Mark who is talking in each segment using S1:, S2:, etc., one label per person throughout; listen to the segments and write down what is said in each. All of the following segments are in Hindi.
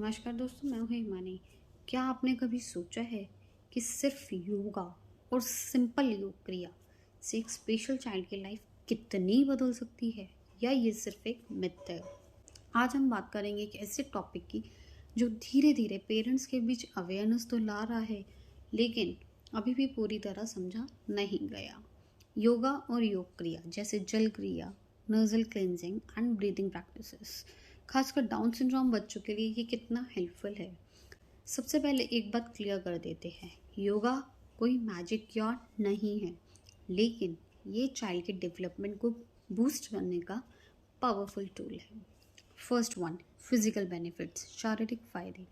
S1: नमस्कार दोस्तों, मैं हूँ हिमानी। क्या आपने कभी सोचा है कि सिर्फ योगा और सिंपल योग क्रिया से एक स्पेशल चाइल्ड की लाइफ कितनी बदल सकती है, या ये सिर्फ एक मिथ है? आज हम बात करेंगे एक ऐसे टॉपिक की जो धीरे धीरे पेरेंट्स के बीच अवेयरनेस तो ला रहा है, लेकिन अभी भी पूरी तरह समझा नहीं गया। योगा और योग क्रिया जैसे जल क्रिया, nasal cleansing and breathing practices, खासकर डाउन सिंड्रोम बच्चों के लिए ये कितना हेल्पफुल है। सबसे पहले एक बात क्लियर कर देते हैं, योगा कोई मैजिक क्योर नहीं है, लेकिन ये चाइल्ड के डेवलपमेंट को बूस्ट करने का पावरफुल टूल है। फर्स्ट वन, फिजिकल बेनिफिट्स, शारीरिक फायदे।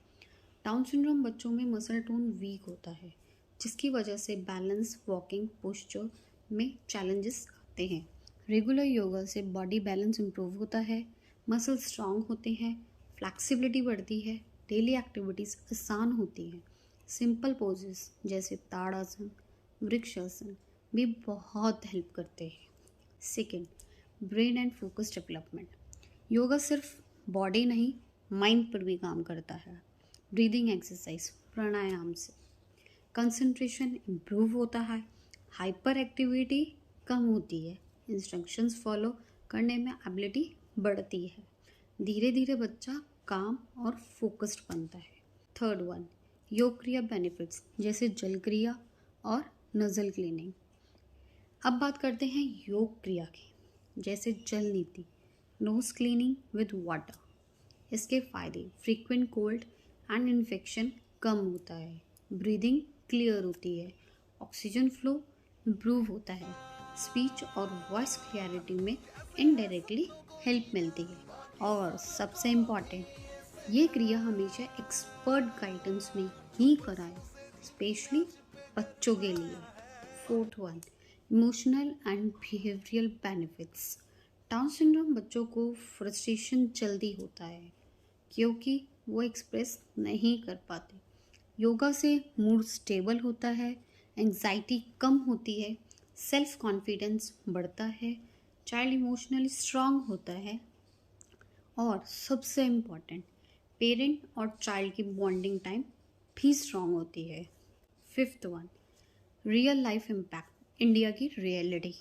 S1: डाउन सिंड्रोम बच्चों में मसल टोन वीक होता है, जिसकी वजह से बैलेंस, वॉकिंग, पोस्चर में चैलेंजेस आते हैं। रेगुलर योगा से बॉडी बैलेंस इंप्रूव होता है, मसल स्ट्रांग होते हैं, फ्लैक्सिबिलिटी बढ़ती है, डेली एक्टिविटीज़ आसान होती है। सिंपल पोजेस जैसे ताड़ासन, वृक्षासन भी बहुत हेल्प करते हैं। Second, brain and focus development. Yoga सिर्फ बॉडी नहीं, माइंड पर भी काम करता है। ब्रीदिंग एक्सरसाइज, प्राणायाम से कंसंट्रेशन इम्प्रूव होता है, हाइपर एक्टिविटी कम होती है, इंस्ट्रक्शंस फॉलो करने में एबिलिटी बढ़ती है। धीरे धीरे बच्चा काम और फोकस्ड बनता है। थर्ड वन, योग क्रिया बेनिफिट्स जैसे जल क्रिया और नजल क्लीनिंग। अब बात करते हैं योग क्रिया की, जैसे जल नीति, नोज क्लीनिंग विद वाटर। इसके फायदे, फ्रीक्वेंट कोल्ड एंड इन्फेक्शन कम होता है, ब्रीदिंग क्लियर होती है, ऑक्सीजन फ्लो इम्प्रूव होता है, स्पीच और वॉइस क्लैरिटी में इनडायरेक्टली हेल्प मिलती है। और सबसे इम्पॉर्टेंट, ये क्रिया हमेशा एक्सपर्ट गाइडेंस में ही कराएं, स्पेशली बच्चों के लिए। Fourth one, emotional and behavioural benefits. Down syndrome बच्चों को फ्रस्ट्रेशन जल्दी होता है क्योंकि वो एक्सप्रेस नहीं कर पाते। योगा से मूड स्टेबल होता है, एंजाइटी कम होती है, सेल्फ कॉन्फिडेंस बढ़ता है, चाइल्ड इमोशनली स्ट्रांग होता है, और सबसे इम्पॉर्टेंट, पेरेंट और चाइल्ड की बॉन्डिंग टाइम भी स्ट्रांग होती है। Fifth one, real life impact, India की रियलिटी।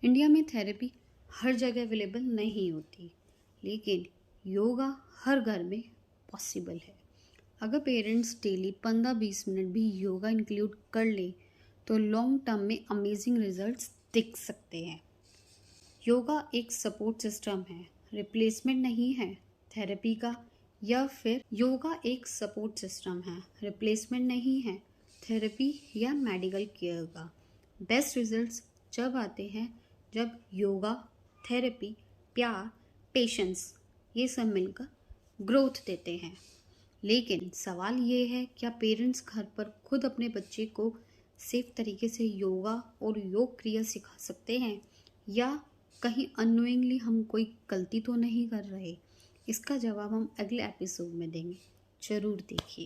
S1: इंडिया में थेरेपी हर जगह अवेलेबल नहीं होती, लेकिन योगा हर घर में पॉसिबल है। अगर पेरेंट्स डेली 15-20 मिनट भी योगा इंक्लूड कर ले तो लॉन्ग टर्म में अमेजिंग रिजल्ट्स दिख सकते हैं। योगा एक सपोर्ट सिस्टम है, रिप्लेसमेंट नहीं है थेरेपी का, या फिर योगा एक सपोर्ट सिस्टम है, रिप्लेसमेंट नहीं है थेरेपी या मेडिकल केयर का। बेस्ट रिजल्ट्स जब आते हैं जब योगा, थेरेपी, प्यार, पेशेंस ये सब मिलकर ग्रोथ देते हैं। लेकिन सवाल ये है, क्या पेरेंट्स घर पर खुद अपने बच्चे को सेफ तरीके से योगा और योग क्रिया सिखा सकते हैं, या कहीं अननोइंगली हम कोई गलती तो नहीं कर रहे? इसका जवाब हम अगले एपिसोड में देंगे, ज़रूर देखिए।